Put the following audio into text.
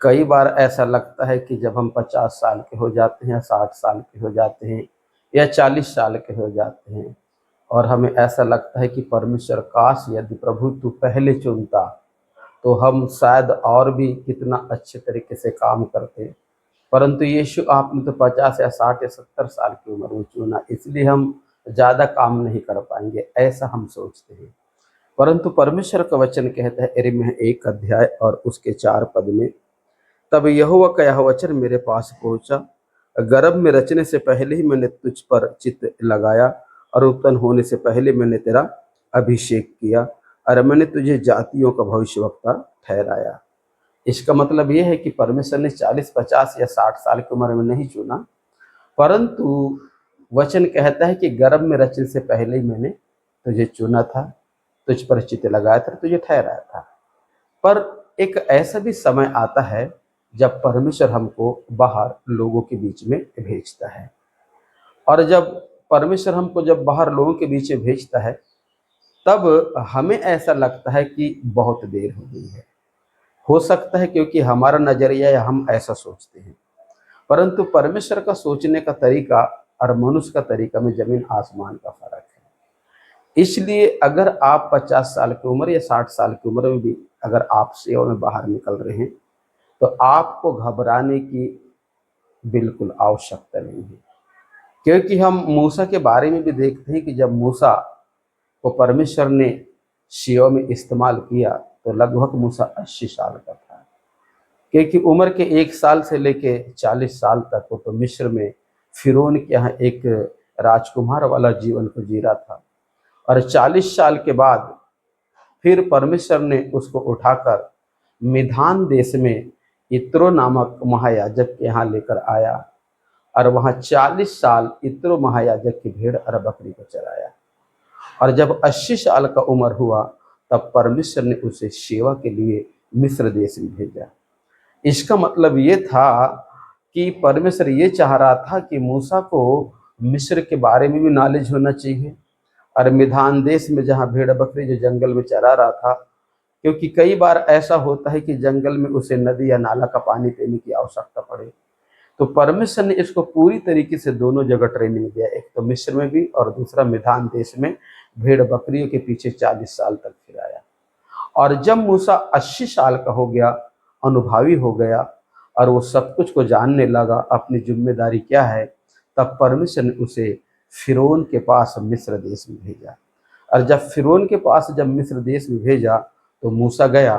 कई बार ऐसा लगता है कि जब हम 50 साल के हो जाते हैं या 60 साल के हो जाते हैं या 40 साल के हो जाते हैं और हमें ऐसा लगता है कि परमेश्वर काश यदि प्रभु तू पहले चुनता तो हम शायद और भी कितना अच्छे तरीके से काम करते। परंतु यीशु आपने तो 50 या 60 या 70 साल की उम्र में चुना, इसलिए हम ज़्यादा काम नहीं कर पाएंगे, ऐसा हम सोचते हैं। परंतु परमेश्वर का वचन कहता है यिर्मयाह 1 अध्याय और उसके 4 पद में, तब यहोवा का यह वचन मेरे पास पहुंचा, गर्भ में रचने से पहले ही मैंने तुझ पर चित्त लगाया और उत्पन्न होने से पहले मैंने तेरा अभिषेक किया और मैंने तुझे जातियों का भविष्यवक्ता ठहराया। इसका मतलब यह है कि परमेश्वर ने 40, 50 या 60 साल की उम्र में नहीं चुना, परंतु वचन कहता है कि गर्भ में रचने से पहले ही मैंने तुझे चुना था, तुझ पर चित्त लगाया था, तुझे ठहराया था। पर एक ऐसा भी समय आता है जब परमेश्वर हमको बाहर लोगों के बीच में भेजता है, और जब परमेश्वर हमको जब बाहर लोगों के बीच में भेजता है तब हमें ऐसा लगता है कि बहुत देर हो गई है। हो सकता है क्योंकि हमारा नजरिया या हम ऐसा सोचते हैं, परंतु परमेश्वर का सोचने का तरीका और मनुष्य का तरीका में जमीन आसमान का फर्क है। इसलिए अगर आप 50 साल की उम्र या 60 साल की उम्र में भी अगर आप सेवा में बाहर निकल रहे हैं तो आपको घबराने की बिल्कुल आवश्यकता नहीं है, क्योंकि हम मूसा के बारे में भी देखते हैं कि जब मूसा को परमेश्वर ने सेवा में इस्तेमाल किया तो लगभग मूसा 80 साल का था, क्योंकि उम्र के 1 साल से लेके 40 साल तक वो तो मिस्र में फिरौन के यहाँ एक राजकुमार वाला जीवन को जी रहा था, और 40 साल के बाद फिर परमेश्वर ने उसको उठाकर मिधान देश में इत्रो नामक महायाजक के यहाँ लेकर आया और वहाँ 40 साल इत्रो महायाजक की भेड़ और बकरी को चराया, और जब 80 साल का उम्र हुआ तब परमेश्वर ने उसे सेवा के लिए मिस्र देश में भेजा। इसका मतलब ये था कि परमेश्वर ये चाह रहा था कि मूसा को मिस्र के बारे में भी नॉलेज होना चाहिए, और मिधान देश में जहाँ भेड़ बकरी जो जंगल में चरा रहा था, क्योंकि कई बार ऐसा होता है कि जंगल में उसे नदी या नाला का पानी पीने की आवश्यकता पड़े, तो परमेश्वर ने इसको पूरी तरीके से दोनों जगह ट्रेनिंग दिया, एक तो मिस्र में भी और दूसरा मिधान देश में भेड़ बकरियों के पीछे 40 साल तक फिराया। और जब मूसा 80 साल का हो गया, अनुभवी हो गया और वो सब कुछ को जानने लगा अपनी जिम्मेदारी क्या है, तब परमेश्वर ने उसे फिरौन के पास मिस्र देश में भेजा। और जब फिरौन के पास जब मिस्र देश में भेजा तो मूसा गया